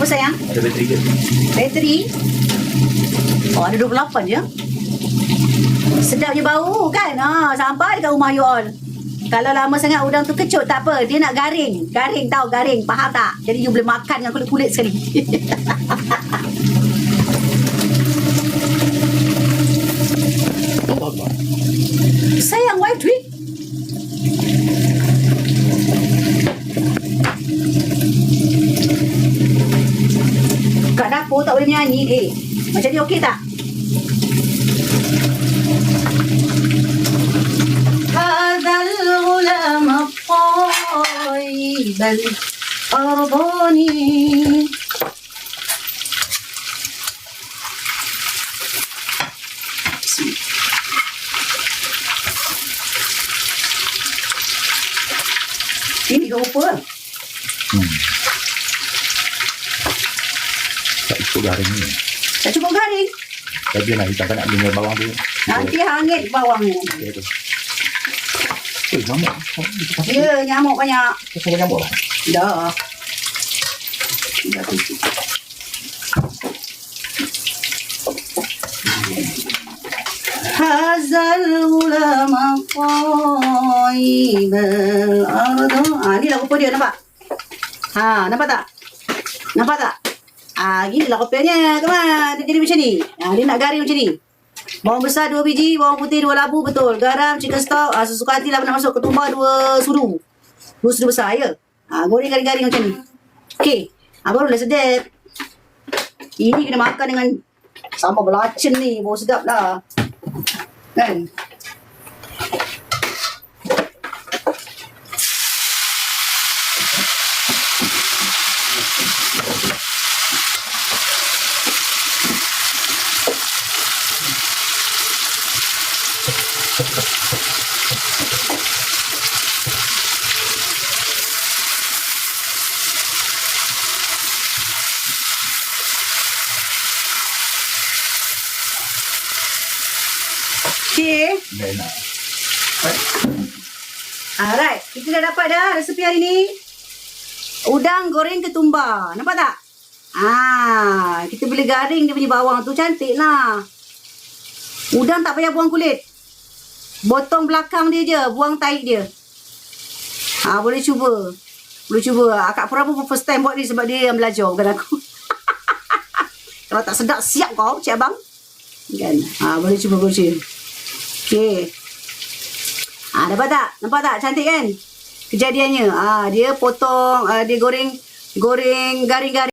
Apa sayang? Ada bateri ke? Bateri? Oh, ada 28 je. Sedap je bau kan? Sampai dekat rumah you all. Kalau lama sangat udang tu kecut, tak apa. Dia nak garing. Garing tau, garing. Faham tak? Jadi you boleh makan dengan kulit-kulit sekali. Apa? Sayang, why tweet? Kat dapur tak boleh nyanyi. Macam ni okey tak? Hadzal ghulam at-tayyib al-ardani. Ini ke rupa? Tak ikut garing ni. Tak cukup garing. Tapi nak kita nak dengar bawang tu. Nanti hangit bawangnya. Okey tu. Nyamuk. Ya, nyamuk banyak. Kenapa nyamuk lah? Dah. Dah tutup. Hazal ulama qaibal ardu. Ni lah rupa dia, nampak? Nampak tak? Nampak tak? Gini lah rupanya, teman. Dia jadi macam ni. Dia nak garing macam ni. Bawang besar 2 biji, bawang putih 2 labu, betul. Garam, chicken stock, sesuka hati lah nak masuk. Ketumbar 2 sudu. 2 sudu besar, ya. Goreng garing-garing macam ni. Okey. Barulah sedap. Ini kena makan dengan sambal belacan ni. Baru sedap lah. Kan? Okay. Enak. Alright. Kita dah dapat dah resepi hari ni. Udang goreng ketumbar. Nampak tak? Kita boleh garing dia punya bawang tu. Cantik lah. Udang tak payah buang kulit. Potong belakang dia je. Buang tahi dia. Boleh cuba. Boleh cuba. Kak Pura pun first time buat ni sebab dia yang belajar. Bukan aku. Kalau tak sedap, siap kau, Cik Abang. Kan? Boleh cuba. Okey. Nampak tak? Nampak tak? Cantik kan? Kejadiannya. Dia potong, dia goreng garing-garing.